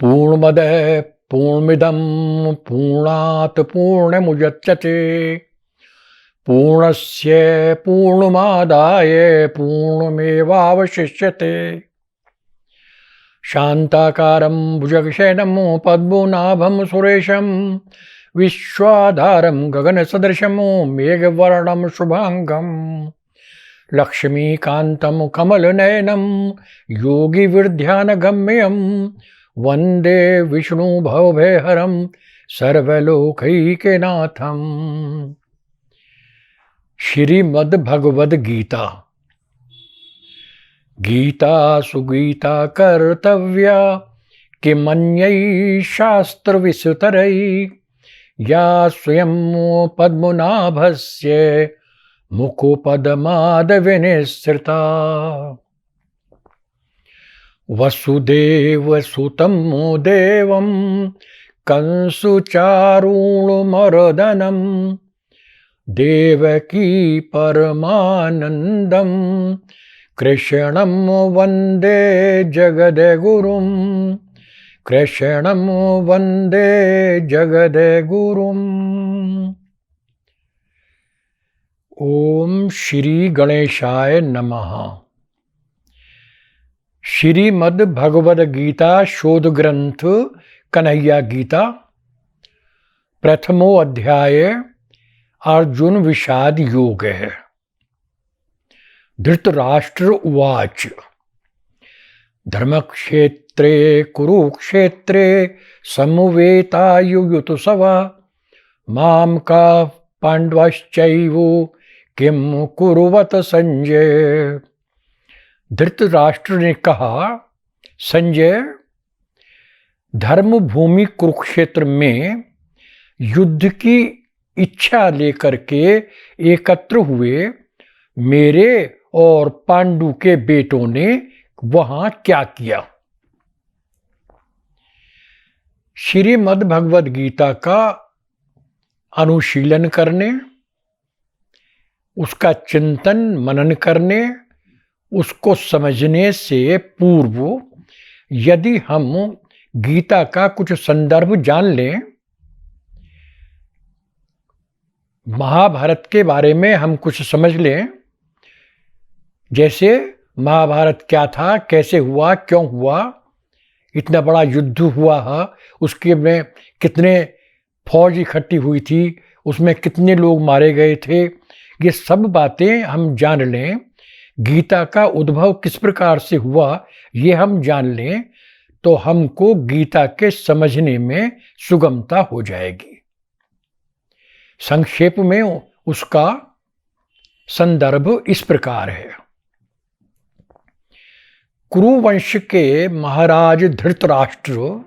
पूर्णमदः पूर्णमिदं पूर्णात् पूर्णमुदच्यते पूर्णस्य पूर्णमादाय पूर्णमेवावशिष्यते। शान्ताकारं भुजगशयनं पद्मनाभं सुरेशं विश्वाधारं गगनसदृशं मेघवर्णं शुभांगं लक्ष्मीकान्तं कमलनयनं योगिविद्यानगम्यं वन्दे विष्णु भवभयहरं सर्वलोकैकनाथं। श्रीमद्भगवद गीता। गीता सुगीता कर्तव्या किमन्यै शास्त्रविस्तरै या स्वयं पद्मनाभस्य मुखपद्मादविनिसृता। वसुदेवसुतं देवं कंसुचारूणमर्दनं देवकी परमानन्दं कृष्णं वन्दे जगद्गुरुं। कृष्णं वन्दे जगद्गुरुम्। ओम श्री गणेशाय नमः। श्रीमद् भगवद गीता शोध ग्रंथ कन्हैया गीता, प्रथमो अध्याय अर्जुन विषाद योग है। धृतराष्ट्र उवाच धर्मक्षेत्रे कुरुक्षेत्रे समवेतायुयुत्सवा मां का पांडवश्चैव किम कुरुवत संजय। धृतराष्ट्र ने कहा, संजय, धर्मभूमि कुरुक्षेत्र में युद्ध की इच्छा लेकर के एकत्र हुए मेरे और पांडु के बेटों ने वहां क्या किया। श्रीमद् भगवद गीता का अनुशीलन करने, उसका चिंतन मनन करने, उसको समझने से पूर्व यदि हम गीता का कुछ संदर्भ जान लें, महाभारत के बारे में हम कुछ समझ लें, जैसे महाभारत क्या था, कैसे हुआ, क्यों हुआ, इतना बड़ा युद्ध हुआ है, उसके में कितने फौज इकट्ठी हुई थी, उसमें कितने लोग मारे गए थे, ये सब बातें हम जान लें, गीता का उद्भव किस प्रकार से हुआ ये हम जान लें, तो हमको गीता के समझने में सुगमता हो जाएगी। संक्षेप में उसका संदर्भ इस प्रकार है। कुरुवंश के महाराज धृतराष्ट्र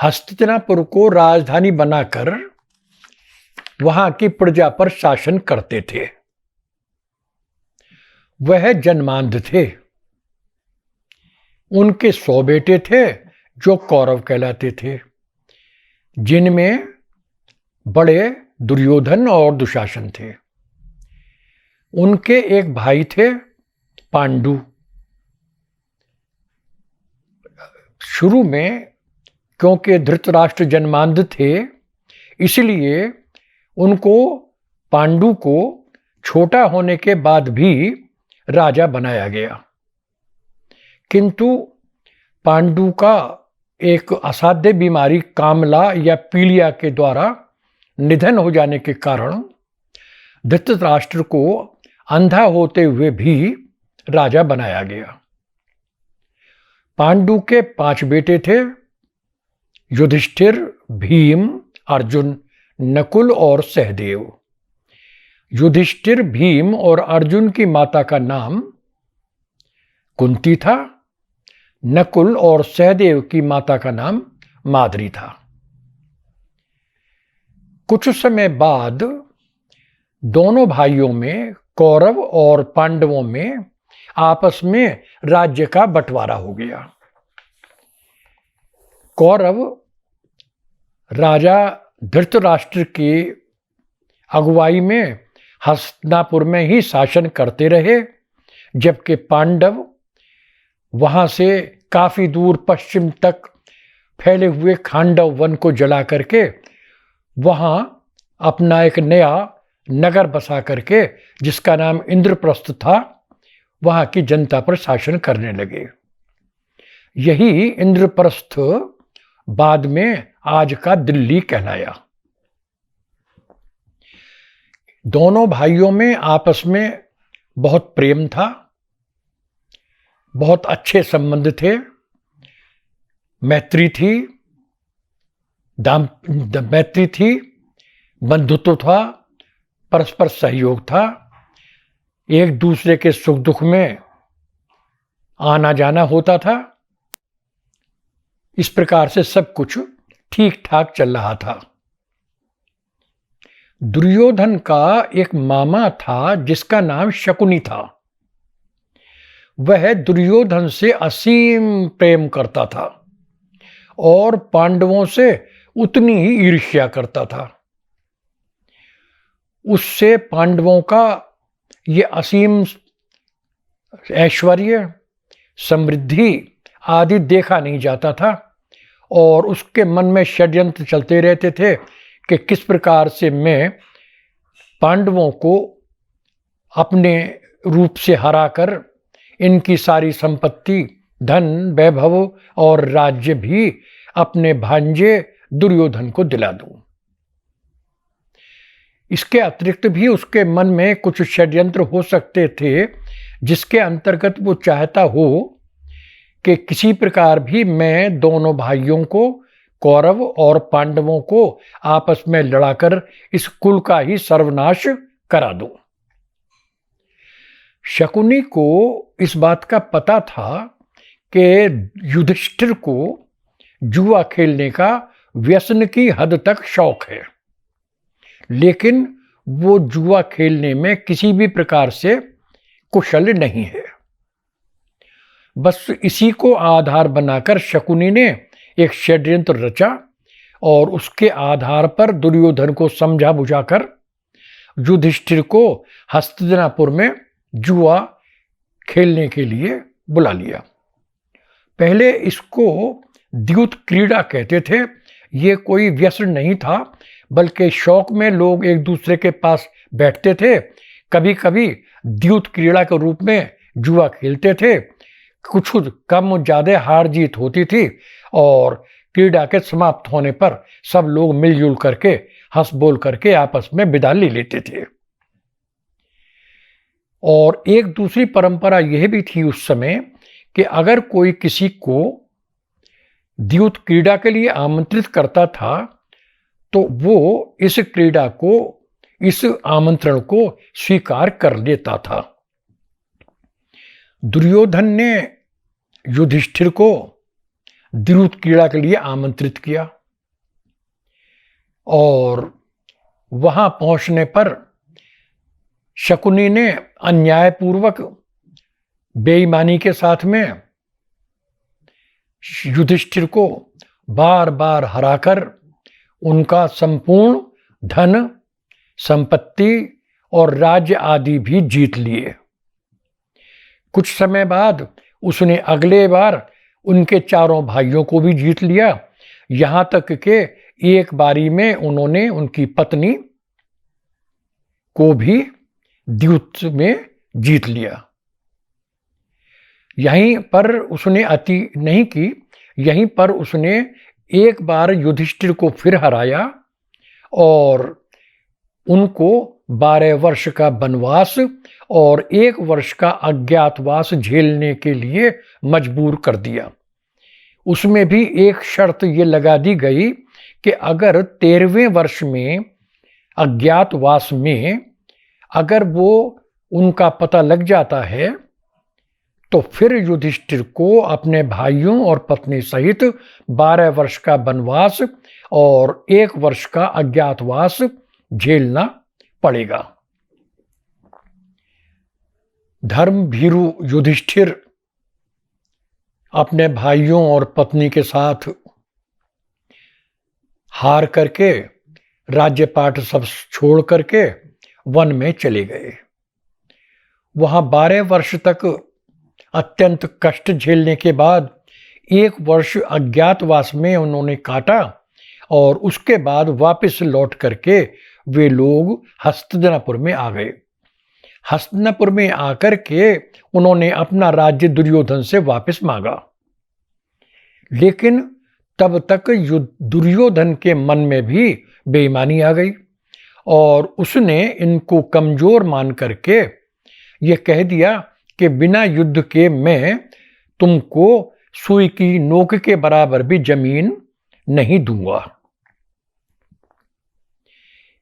हस्तिनापुर को राजधानी बनाकर वहां की प्रजा पर शासन करते थे। वह जन्मांध थे। उनके 100 बेटे थे जो कौरव कहलाते थे, जिनमें बड़े दुर्योधन और दुशासन थे। उनके एक भाई थे पांडु। शुरू में क्योंकि धृतराष्ट्र जन्मांध थे, इसलिए उनको, पांडु को छोटा होने के बाद भी राजा बनाया गया। किंतु पांडु का एक असाध्य बीमारी कामला या पीलिया के द्वारा निधन हो जाने के कारण धृतराष्ट्र को अंधा होते हुए भी राजा बनाया गया। पांडु के 5 बेटे थे, युधिष्ठिर, भीम, अर्जुन, नकुल और सहदेव। युधिष्ठिर, भीम और अर्जुन की माता का नाम कुंती था। नकुल और सहदेव की माता का नाम माद्री था। कुछ समय बाद दोनों भाइयों में, कौरव और पांडवों में आपस में राज्य का बंटवारा हो गया। कौरव राजा धृतराष्ट्र की अगुवाई में हस्तिनापुर में ही शासन करते रहे, जबकि पांडव वहां से काफी दूर पश्चिम तक फैले हुए खांडव वन को जला करके वहाँ अपना एक नया नगर बसा करके, जिसका नाम इंद्रप्रस्थ था, वहाँ की जनता पर शासन करने लगे। यही इंद्रप्रस्थ बाद में आज का दिल्ली कहलाया। दोनों भाइयों में आपस में बहुत प्रेम था, बहुत अच्छे संबंध थे, मैत्री थी, मैत्री थी, बंधुत्व था, परस्पर सहयोग था, एक दूसरे के सुख दुख में आना जाना होता था। इस प्रकार से सब कुछ ठीक ठाक चल रहा था। दुर्योधन का एक मामा था जिसका नाम शकुनी था। वह दुर्योधन से असीम प्रेम करता था और पांडवों से उतनी ही ईर्ष्या करता था। उससे पांडवों का ये असीम ऐश्वर्य, समृद्धि आदि देखा नहीं जाता था और उसके मन में षड्यंत्र चलते रहते थे कि किस प्रकार से मैं पांडवों को अपने रूप से हराकर इनकी सारी संपत्ति, धन, वैभव और राज्य भी अपने भांजे दुर्योधन को दिला दूं। इसके अतिरिक्त भी उसके मन में कुछ षड्यंत्र हो सकते थे जिसके अंतर्गत वो चाहता हो कि किसी प्रकार भी मैं दोनों भाइयों को, कौरव और पांडवों को आपस में लड़ाकर इस कुल का ही सर्वनाश करा दूं। शकुनी को इस बात का पता था कि युधिष्ठिर को जुआ खेलने का व्यसन की हद तक शौक है, लेकिन वो जुआ खेलने में किसी भी प्रकार से कुशल नहीं है। बस इसी को आधार बनाकर शकुनी ने एक षड्यंत्र रचा और उसके आधार पर दुर्योधन को समझा बुझाकर युधिष्ठिर को हस्तिनापुर में जुआ खेलने के लिए बुला लिया। पहले इसको द्यूत क्रीड़ा कहते थे। ये कोई व्यसन नहीं था, बल्कि शौक में लोग एक दूसरे के पास बैठते थे, कभी कभी द्यूत क्रीड़ा के रूप में जुआ खेलते थे। कुछ कम ज्यादा हार जीत होती थी और क्रीड़ा के समाप्त होने पर सब लोग मिलजुल करके हंस बोल करके आपस में विदा ले लेते थे। और एक दूसरी परंपरा यह भी थी उस समय कि अगर कोई किसी को द्यूत क्रीड़ा के लिए आमंत्रित करता था तो वो इस क्रीड़ा को, इस आमंत्रण को स्वीकार कर लेता था। दुर्योधन ने युधिष्ठिर को द्यूत क्रीड़ा के लिए आमंत्रित किया और वहां पहुंचने पर शकुनी ने अन्यायपूर्वक, बेईमानी के साथ में युधिष्ठिर को बार बार हराकर उनका संपूर्ण धन, संपत्ति और राज्य आदि भी जीत लिए। कुछ समय बाद उसने अगले बार उनके चारों भाइयों को भी जीत लिया, यहां तक कि एक बारी में उन्होंने उनकी पत्नी को भी द्यूत में जीत लिया। यहीं पर उसने अति नहीं की, यहीं पर उसने एक बार युधिष्ठिर को फिर हराया और उनको 12 वर्ष का वनवास और 1 वर्ष का अज्ञातवास झेलने के लिए मजबूर कर दिया। उसमें भी एक शर्त ये लगा दी गई कि अगर 13वें वर्ष में अज्ञातवास में अगर वो उनका पता लग जाता है तो फिर युधिष्ठिर को अपने भाइयों और पत्नी सहित 12 वर्ष का वनवास और 1 वर्ष का अज्ञातवास झेलना पड़ेगा। धर्म भीरु युधिष्ठिर अपने भाइयों और पत्नी के साथ हार करके, राज्यपाट सब छोड़ करके वन में चले गए। वहां 12 वर्ष तक अत्यंत कष्ट झेलने के बाद 1 वर्ष अज्ञातवास में उन्होंने काटा और उसके बाद वापस लौट करके वे लोग हस्तिनापुर में आ गए। हस्तिनापुर में आकर के उन्होंने अपना राज्य दुर्योधन से वापस मांगा, लेकिन तब तक दुर्योधन के मन में भी बेईमानी आ गई और उसने इनको कमजोर मान करके ये कह दिया कि बिना युद्ध के मैं तुमको सुई की नोक के बराबर भी जमीन नहीं दूंगा।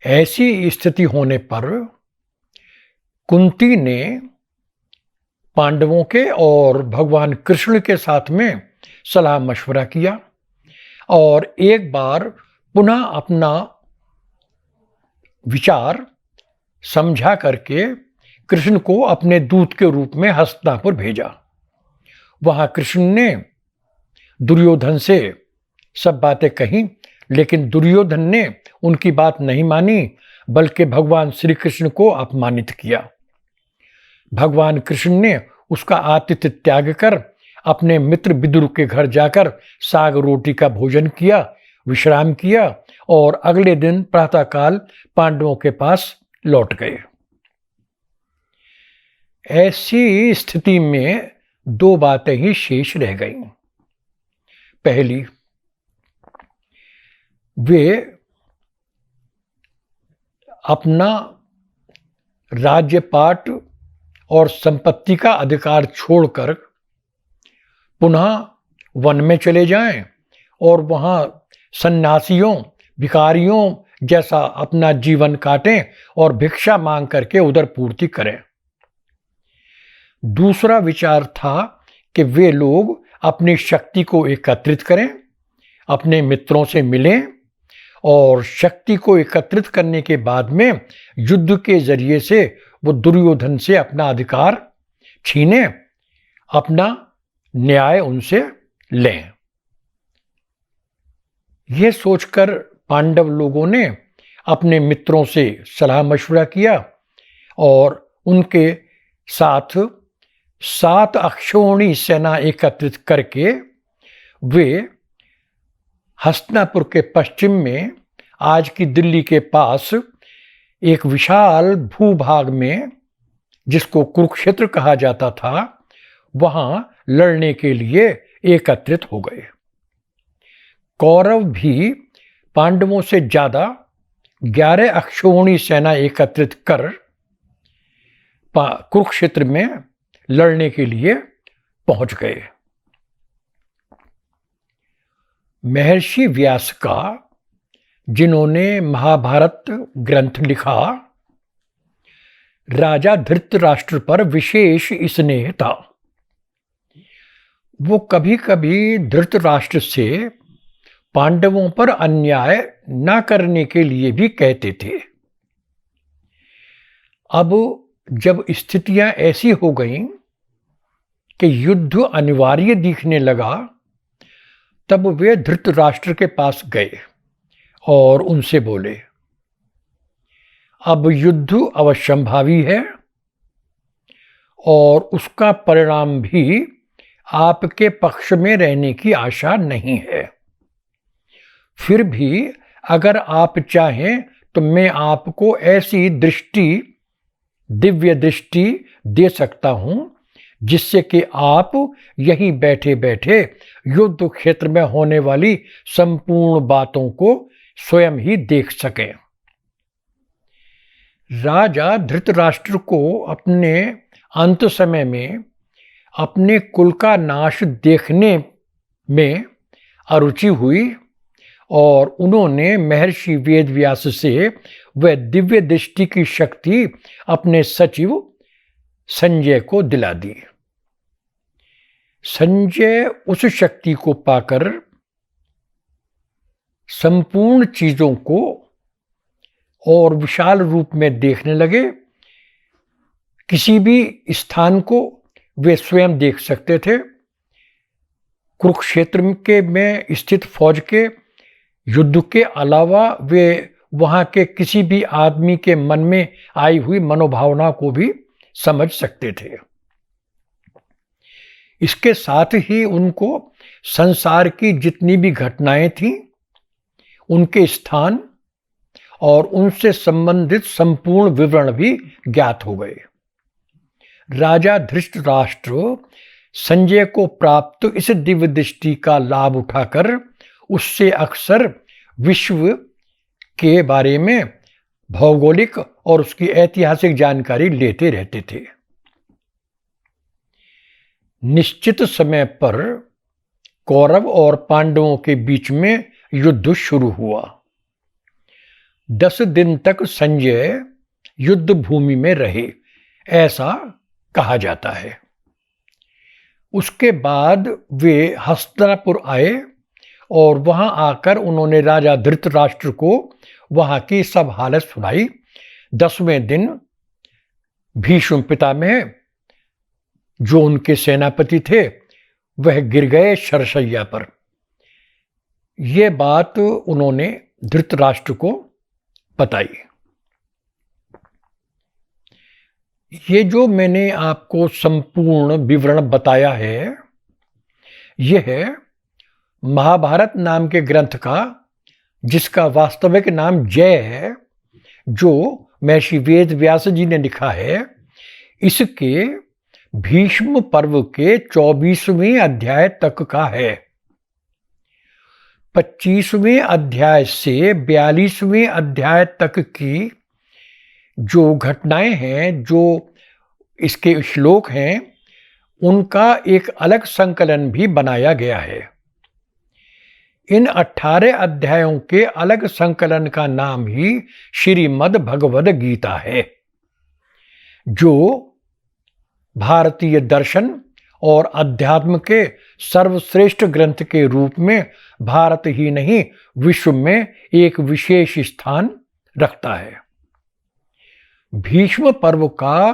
ऐसी स्थिति होने पर कुंती ने पांडवों के और भगवान कृष्ण के साथ में सलाह मशवरा किया और एक बार पुनः अपना विचार समझा करके कृष्ण को अपने दूत के रूप में हस्तिनापुर भेजा। वहां कृष्ण ने दुर्योधन से सब बातें कही, लेकिन दुर्योधन ने उनकी बात नहीं मानी बल्कि भगवान श्री कृष्ण को अपमानित किया। भगवान कृष्ण ने उसका आतिथ्य त्याग कर अपने मित्र विदुर के घर जाकर साग रोटी का भोजन किया, विश्राम किया और अगले दिन प्रातःकाल पांडवों के पास लौट गए। ऐसी स्थिति में 2 बातें ही शेष रह गईं। पहली, वे अपना राज्यपाट और संपत्ति का अधिकार छोड़कर पुनः वन में चले जाएं और वहां सन्यासियों, भिखारियों जैसा अपना जीवन काटें और भिक्षा मांग करके उधर पूर्ति करें। दूसरा विचार था कि वे लोग अपनी शक्ति को एकत्रित करें, अपने मित्रों से मिलें और शक्ति को एकत्रित करने के बाद में युद्ध के जरिए से वो दुर्योधन से अपना अधिकार छीने, अपना न्याय उनसे लें। यह सोचकर पांडव लोगों ने अपने मित्रों से सलाह मशवरा किया और उनके साथ 7 अक्षौहिणी सेना एकत्रित करके वे हस्तिनापुर के पश्चिम में आज की दिल्ली के पास एक विशाल भूभाग में, जिसको कुरुक्षेत्र कहा जाता था, वहां लड़ने के लिए एकत्रित हो गए। कौरव भी पांडवों से ज्यादा 11 अक्षौहिणी सेना एकत्रित कर कुरुक्षेत्र में लड़ने के लिए पहुंच गए। महर्षि व्यास का, जिन्होंने महाभारत ग्रंथ लिखा, राजा धृतराष्ट्र पर विशेष स्नेह था। वो कभी कभी धृतराष्ट्र से पांडवों पर अन्याय न करने के लिए भी कहते थे। अब जब स्थितियां ऐसी हो गईं कि युद्ध अनिवार्य दिखने लगा, तब वे धृतराष्ट्र के पास गए और उनसे बोले, अब युद्ध अवश्यंभावी है और उसका परिणाम भी आपके पक्ष में रहने की आशा नहीं है। फिर भी अगर आप चाहें तो मैं आपको ऐसी दृष्टि, दिव्य दृष्टि दे सकता हूं जिससे कि आप यहीं बैठे बैठे युद्ध क्षेत्र में होने वाली संपूर्ण बातों को स्वयं ही देख सकें। राजा धृतराष्ट्र को अपने अंत समय में अपने कुल का नाश देखने में अरुचि हुई और उन्होंने महर्षि वेदव्यास से वह दिव्य दृष्टि की शक्ति अपने सचिव संजय को दिला दी। संजय उस शक्ति को पाकर संपूर्ण चीजों को और विशाल रूप में देखने लगे। किसी भी स्थान को वे स्वयं देख सकते थे। कुरुक्षेत्र के में स्थित फौज के युद्ध के अलावा वे वहां के किसी भी आदमी के मन में आई हुई मनोभावना को भी समझ सकते थे। इसके साथ ही उनको संसार की जितनी भी घटनाएं थीं, उनके स्थान और उनसे संबंधित संपूर्ण विवरण भी ज्ञात हो गए। राजा धृतराष्ट्र संजय को प्राप्त इस दिव्य दृष्टि का लाभ उठाकर उससे अक्सर विश्व के बारे में भौगोलिक और उसकी ऐतिहासिक जानकारी लेते रहते थे। निश्चित समय पर कौरव और पांडवों के बीच में युद्ध शुरू हुआ। 10 दिन तक संजय युद्ध भूमि में रहे, ऐसा कहा जाता है। उसके बाद वे हस्तिनापुर आए और वहां आकर उन्होंने राजा धृतराष्ट्र को वहां की सब हालत सुनाई। 10वें दिन भीष्म पितामह, जो उनके सेनापति थे, वह गिर गए शरशैया पर। यह बात उन्होंने धृतराष्ट्र को बताई। ये जो मैंने आपको संपूर्ण विवरण बताया है, यह महाभारत नाम के ग्रंथ का, जिसका वास्तविक नाम जय है, जो महर्षि वेद व्यास जी ने लिखा है, इसके भीष्म पर्व के 24वें अध्याय तक का है। 25वें अध्याय से 42वें अध्याय तक की जो घटनाएं हैं, जो इसके श्लोक हैं, उनका एक अलग संकलन भी बनाया गया है। इन 18 अध्यायों के अलग संकलन का नाम ही श्रीमद् भगवद गीता है, जो भारतीय दर्शन और अध्यात्म के सर्वश्रेष्ठ ग्रंथ के रूप में भारत ही नहीं, विश्व में एक विशेष स्थान रखता है। भीष्म पर्व का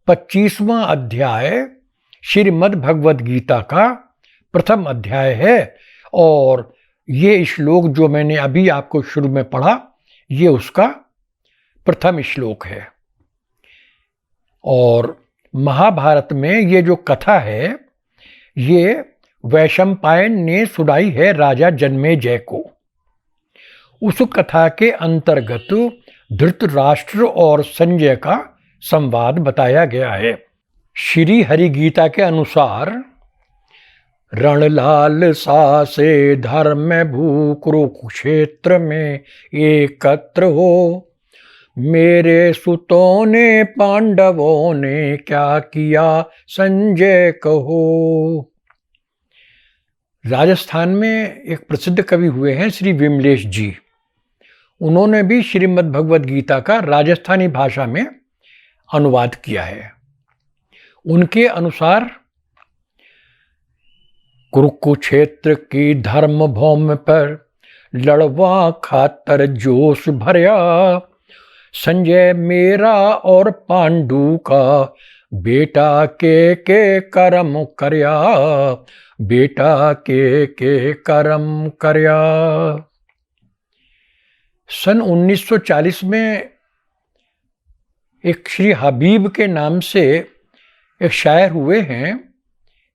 25वां अध्याय श्रीमद् भगवद गीता का प्रथम अध्याय है, और ये श्लोक जो मैंने अभी आपको शुरू में पढ़ा, ये उसका प्रथम श्लोक है। और महाभारत में ये जो कथा है, ये वैशंपायन ने सुनाई है राजा जन्मेजय को। उस कथा के अंतर्गत धृतराष्ट्र और संजय का संवाद बताया गया है। श्री हरि गीता के अनुसार, रणलाल सा से धर्म भू कुरुक्षेत्र में एकत्र हो, मेरे सुतों ने पांडवों ने क्या किया संजय कहो। राजस्थान में एक प्रसिद्ध कवि हुए हैं श्री विमलेश जी। उन्होंने भी श्रीमद् भगवद गीता का राजस्थानी भाषा में अनुवाद किया है। उनके अनुसार, कुरुक्षेत्र की धर्म भूमि पर लड़वा खातर जोश भरया, संजय मेरा और पांडु का बेटा के कर्म करया, बेटा के कर्म करया। सन 1940 में एक श्री हबीब के नाम से एक शायर हुए हैं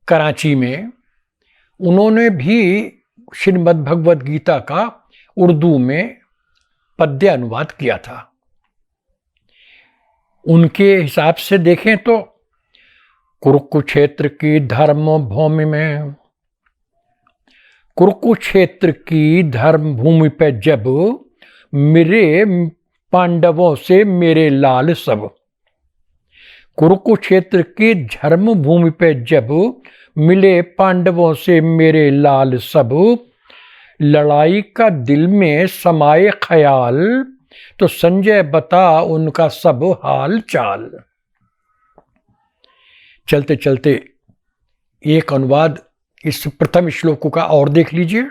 कराची में। उन्होंने भी श्रीमद् भगवद गीता का उर्दू में पद्य अनुवाद किया था। उनके हिसाब से देखें तो कुरुक्षेत्र की धर्म भूमि में, कुरुक्षेत्र की धर्म भूमि पे जब मेरे पांडवों से मेरे लाल सब, कुरुक्षेत्र की धर्म भूमि पे जब मिले पांडवों से मेरे लाल सब, लड़ाई का दिल में समाये ख्याल, तो संजय बता उनका सब हाल चाल। चलते चलते एक अनुवाद इस प्रथम श्लोक का और देख लीजिए।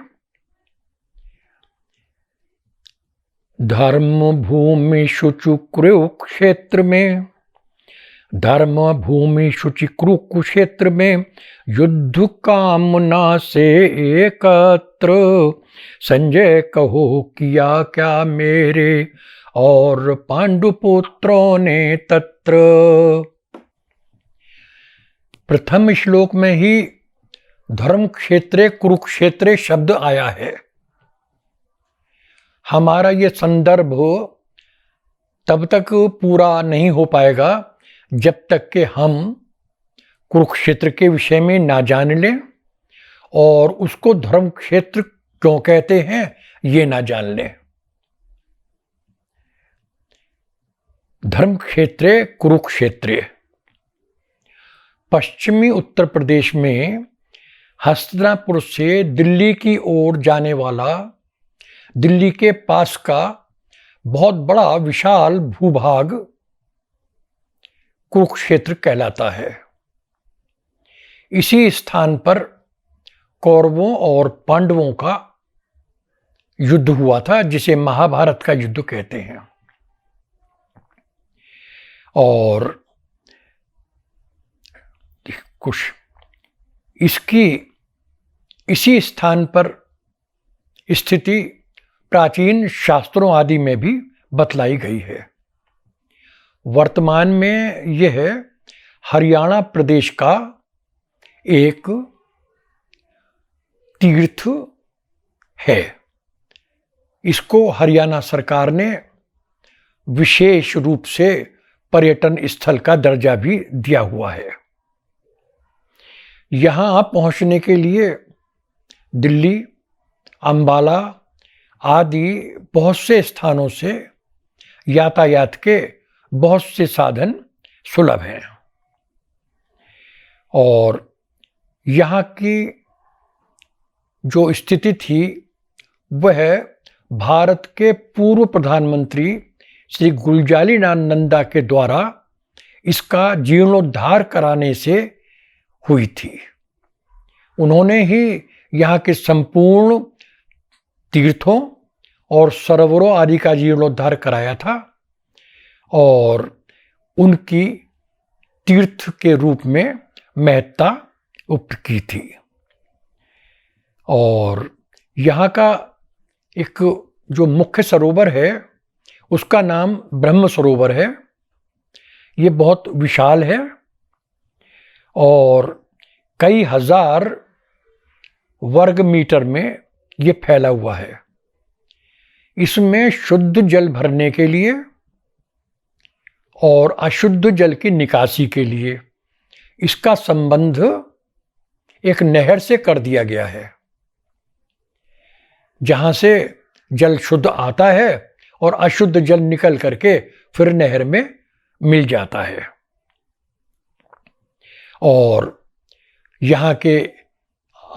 धर्म भूमि शुचि कुरुक्षेत्र में, धर्म भूमि शुचि कुरुक्षेत्र में, युद्ध कामना से एकत्र, संजय कहो किया क्या मेरे और पांडुपुत्रों ने तत्र। प्रथम श्लोक में ही धर्म क्षेत्रे कुरुक्षेत्रे शब्द आया है। हमारा ये संदर्भ तब तक पूरा नहीं हो पाएगा जब तक कि हम कुरुक्षेत्र के विषय में ना जान लें और उसको धर्म क्षेत्र क्यों कहते हैं ये ना जान लें। धर्म क्षेत्रे कुरुक्षेत्रे पश्चिमी उत्तर प्रदेश में हस्तिनापुर से दिल्ली की ओर जाने वाला दिल्ली के पास का बहुत बड़ा विशाल भूभाग कुरुक्षेत्र कहलाता है। इसी स्थान पर कौरवों और पांडवों का युद्ध हुआ था, जिसे महाभारत का युद्ध कहते हैं। और कुछ इसकी इसी स्थान पर स्थिति प्राचीन शास्त्रों आदि में भी बतलाई गई है। वर्तमान में यह हरियाणा प्रदेश का एक तीर्थ है। इसको हरियाणा सरकार ने विशेष रूप से पर्यटन स्थल का दर्जा भी दिया हुआ है। यहाँ पहुँचने के लिए दिल्ली, अंबाला आदि बहुत से स्थानों से यातायात के बहुत से साधन सुलभ हैं। और यहाँ की जो स्थिति थी वह भारत के पूर्व प्रधानमंत्री श्री गुलजारीलाल नंदा के द्वारा इसका जीर्णोद्धार कराने से हुई थी। उन्होंने ही यहाँ के संपूर्ण तीर्थों और सरोवरों आदि का जीर्णोद्धार कराया था और उनकी तीर्थ के रूप में महत्ता उपत की थी। और यहाँ का एक जो मुख्य सरोवर है उसका नाम ब्रह्म सरोवर है। ये बहुत विशाल है और कई हजार वर्ग मीटर में ये फैला हुआ है। इसमें शुद्ध जल भरने के लिए और अशुद्ध जल की निकासी के लिए इसका संबंध एक नहर से कर दिया गया है, जहां से जल शुद्ध आता है और अशुद्ध जल निकल करके फिर नहर में मिल जाता है। और यहाँ के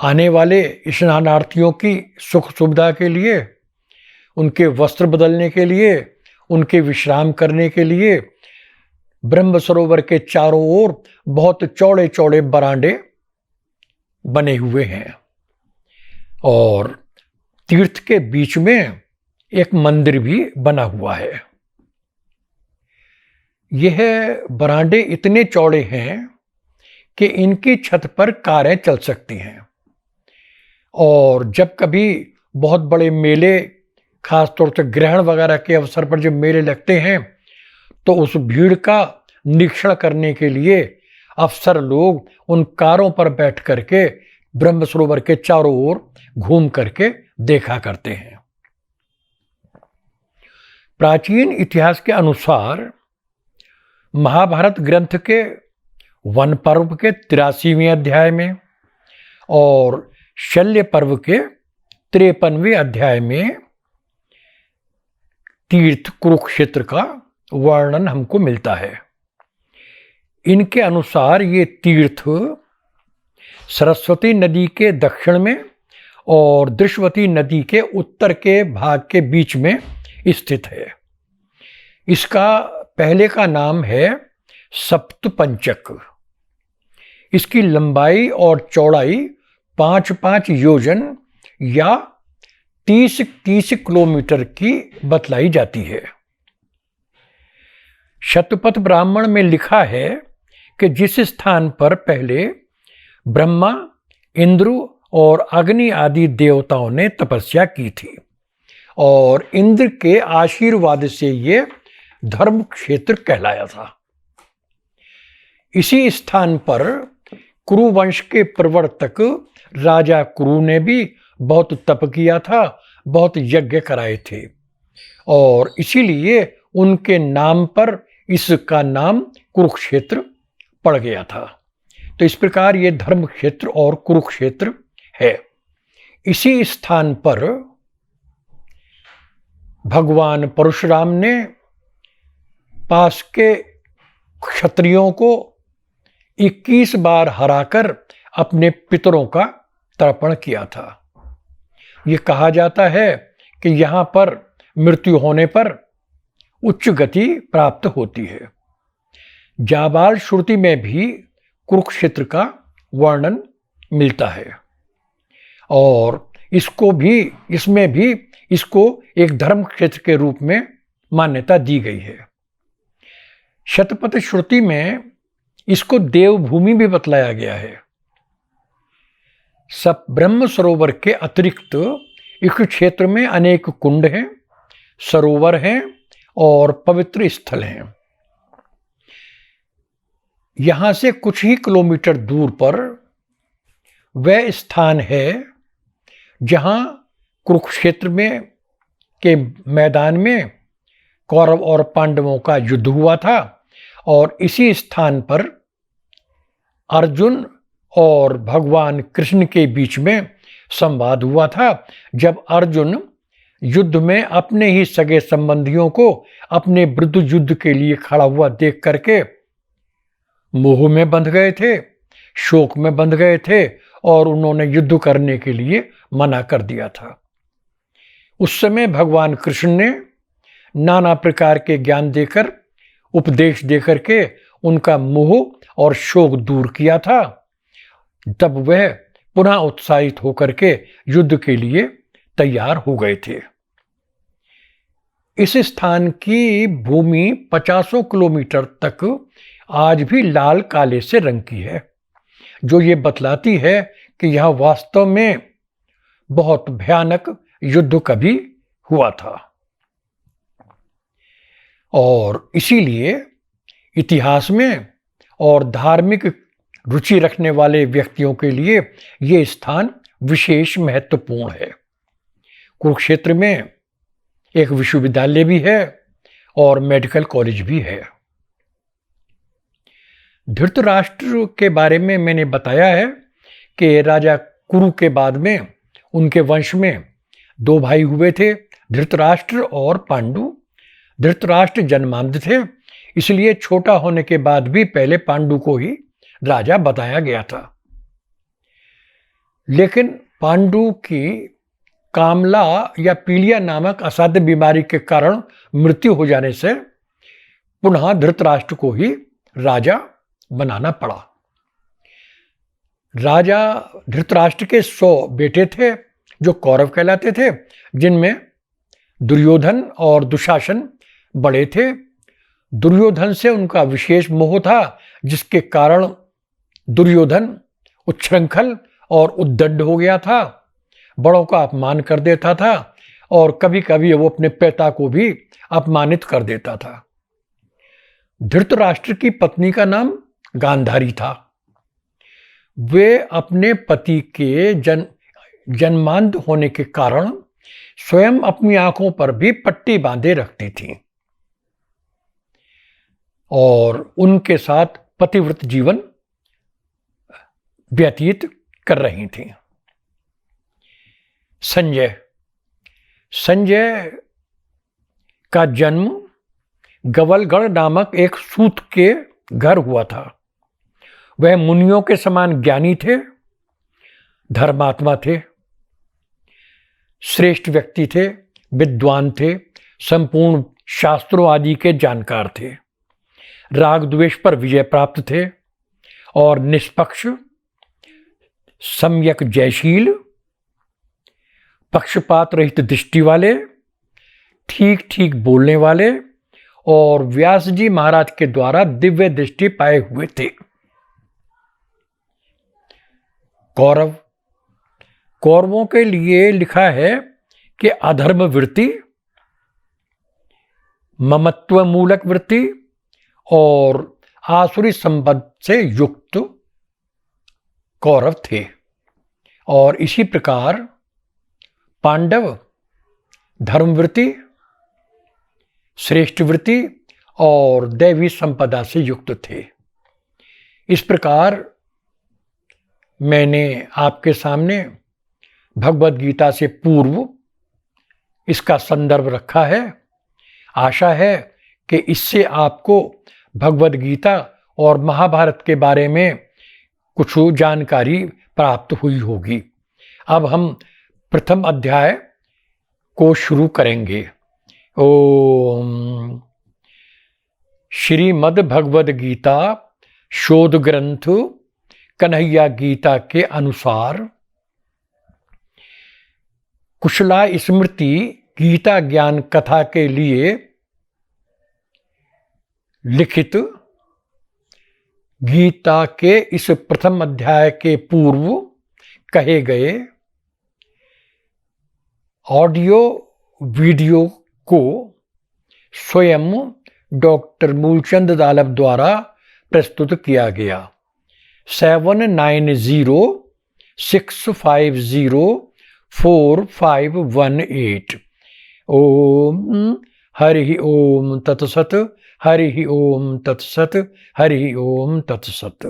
आने वाले स्नानार्थियों की सुख सुविधा के लिए, उनके वस्त्र बदलने के लिए, उनके विश्राम करने के लिए ब्रह्म सरोवर के चारों ओर बहुत चौड़े चौड़े बरांडे बने हुए हैं। और तीर्थ के बीच में एक मंदिर भी बना हुआ है। यह बरांडे इतने चौड़े हैं कि इनकी छत पर कारें चल सकती हैं। और जब कभी बहुत बड़े मेले, खासतौर से ग्रहण वगैरह के अवसर पर जब मेले लगते हैं तो उस भीड़ का निरीक्षण करने के लिए अफसर लोग उन कारों पर बैठ करके ब्रह्म सरोवर के चारों ओर घूम करके देखा करते हैं। प्राचीन इतिहास के अनुसार महाभारत ग्रंथ के वन पर्व के 83वें अध्याय में और शल्य पर्व के 53वें अध्याय में तीर्थ कुरुक्षेत्र का वर्णन हमको मिलता है। इनके अनुसार ये तीर्थ सरस्वती नदी के दक्षिण में और दृश्यवती नदी के उत्तर के भाग के बीच में स्थित है। इसका पहले का नाम है सप्तपंचक। इसकी लंबाई और चौड़ाई 5-5 योजन या 30-30 किलोमीटर की बतलाई जाती है। शतपथ ब्राह्मण में लिखा है कि जिस स्थान पर पहले ब्रह्मा, इंद्र और अग्नि आदि देवताओं ने तपस्या की थी और इंद्र के आशीर्वाद से ये धर्म क्षेत्र कहलाया था। इसी स्थान पर कुरुवंश के प्रवर्तक राजा कुरु ने भी बहुत तप किया था, बहुत यज्ञ कराए थे और इसीलिए उनके नाम पर इसका नाम कुरुक्षेत्र पड़ गया था। तो इस प्रकार ये धर्म क्षेत्र और कुरुक्षेत्र है। इसी स्थान पर भगवान परशुराम ने पास के क्षत्रियों को 21 बार हराकर अपने पितरों का तर्पण किया था। ये कहा जाता है कि यहाँ पर मृत्यु होने पर उच्च गति प्राप्त होती है। जाबाल श्रुति में भी कुरुक्षेत्र का वर्णन मिलता है और इसमें भी इसको एक धर्म क्षेत्र के रूप में मान्यता दी गई है। शतपथ श्रुति में इसको देवभूमि भी बतलाया गया है। सब ब्रह्म सरोवर के अतिरिक्त इस क्षेत्र में अनेक कुंड हैं, सरोवर हैं और पवित्र स्थल हैं। यहां से कुछ ही किलोमीटर दूर पर वह स्थान है जहां कुरुक्षेत्र में के मैदान में कौरव और पांडवों का युद्ध हुआ था और इसी स्थान पर अर्जुन और भगवान कृष्ण के बीच में संवाद हुआ था, जब अर्जुन युद्ध में अपने ही सगे संबंधियों को अपने विरुद्ध युद्ध के लिए खड़ा हुआ देख करके मोह में बंध गए थे, शोक में बंध गए थे और उन्होंने युद्ध करने के लिए मना कर दिया था। उस समय भगवान कृष्ण ने नाना प्रकार के ज्ञान देकर, उपदेश देकर के उनका मोह और शोक दूर किया था। तब वह पुनः उत्साहित होकर के युद्ध के लिए तैयार हो गए थे। इस स्थान की भूमि 50 किलोमीटर तक आज भी लाल काले से रंग की है, जो ये बतलाती है कि यह वास्तव में बहुत भयानक युद्ध कभी हुआ था। और इसीलिए इतिहास में और धार्मिक रुचि रखने वाले व्यक्तियों के लिए ये स्थान विशेष महत्वपूर्ण है। कुरुक्षेत्र में एक विश्वविद्यालय भी है और मेडिकल कॉलेज भी है। धृतराष्ट्र के बारे में मैंने बताया है कि राजा कुरु के बाद में उनके वंश में 2 भाई हुए थे, धृतराष्ट्र और पांडु। धृतराष्ट्र जन्मांध थे, इसलिए छोटा होने के बाद भी पहले पांडु को ही राजा बताया गया था। लेकिन पांडु की कामला या पीलिया नामक असाध्य बीमारी के कारण मृत्यु हो जाने से पुनः धृतराष्ट्र को ही राजा बनाना पड़ा। राजा धृतराष्ट्र के 100 बेटे थे जो कौरव कहलाते थे, जिनमें दुर्योधन और दुशासन बड़े थे। दुर्योधन से उनका विशेष मोह था, जिसके कारण दुर्योधन उच्छृंखल और उद्दंड हो गया था, बड़ों का अपमान कर देता था और कभी कभी वो अपने पिता को भी अपमानित कर देता था। धृतराष्ट्र की पत्नी का नाम गांधारी था। वे अपने पति के जन्मांध होने के कारण स्वयं अपनी आंखों पर भी पट्टी बांधे रखती थीं और उनके साथ पतिव्रत जीवन व्यतीत कर रही थीं। संजय का जन्म गवलगढ़ नामक एक सूत के घर हुआ था। वह मुनियों के समान ज्ञानी थे, धर्मात्मा थे, श्रेष्ठ व्यक्ति थे, विद्वान थे, संपूर्ण शास्त्रों आदि के जानकार थे, राग द्वेष पर विजय प्राप्त थे और निष्पक्ष, सम्यक जयशील, पक्षपात रहित दृष्टि वाले, ठीक ठीक बोलने वाले और व्यास जी महाराज के द्वारा दिव्य दृष्टि पाए हुए थे। कौरवों के लिए लिखा है कि अधर्म वृत्ति, ममत्व मूलक वृत्ति और आसुरी संबंध से युक्त कौरव थे और इसी प्रकार पांडव धर्मवृत्ति, श्रेष्ठ वृत्ति और दैवी संपदा से युक्त थे। इस प्रकार मैंने आपके सामने भगवद गीता से पूर्व इसका संदर्भ रखा है। आशा है कि इससे आपको भगवद गीता और महाभारत के बारे में कुछ जानकारी प्राप्त हुई होगी। अब हम प्रथम अध्याय को शुरू करेंगे। ओम। श्रीमद् भगवद गीता शोध ग्रंथ कन्हैया गीता के अनुसार कुशला स्मृति गीता ज्ञान कथा के लिए लिखित गीता के इस प्रथम अध्याय के पूर्व कहे गए ऑडियो वीडियो को स्वयं डॉक्टर मूलचंद दालव द्वारा प्रस्तुत किया गया। 7906504518। ओम हरि ओम तत्सत। हरि ओम तत्सत। हरि ओम तत्सत।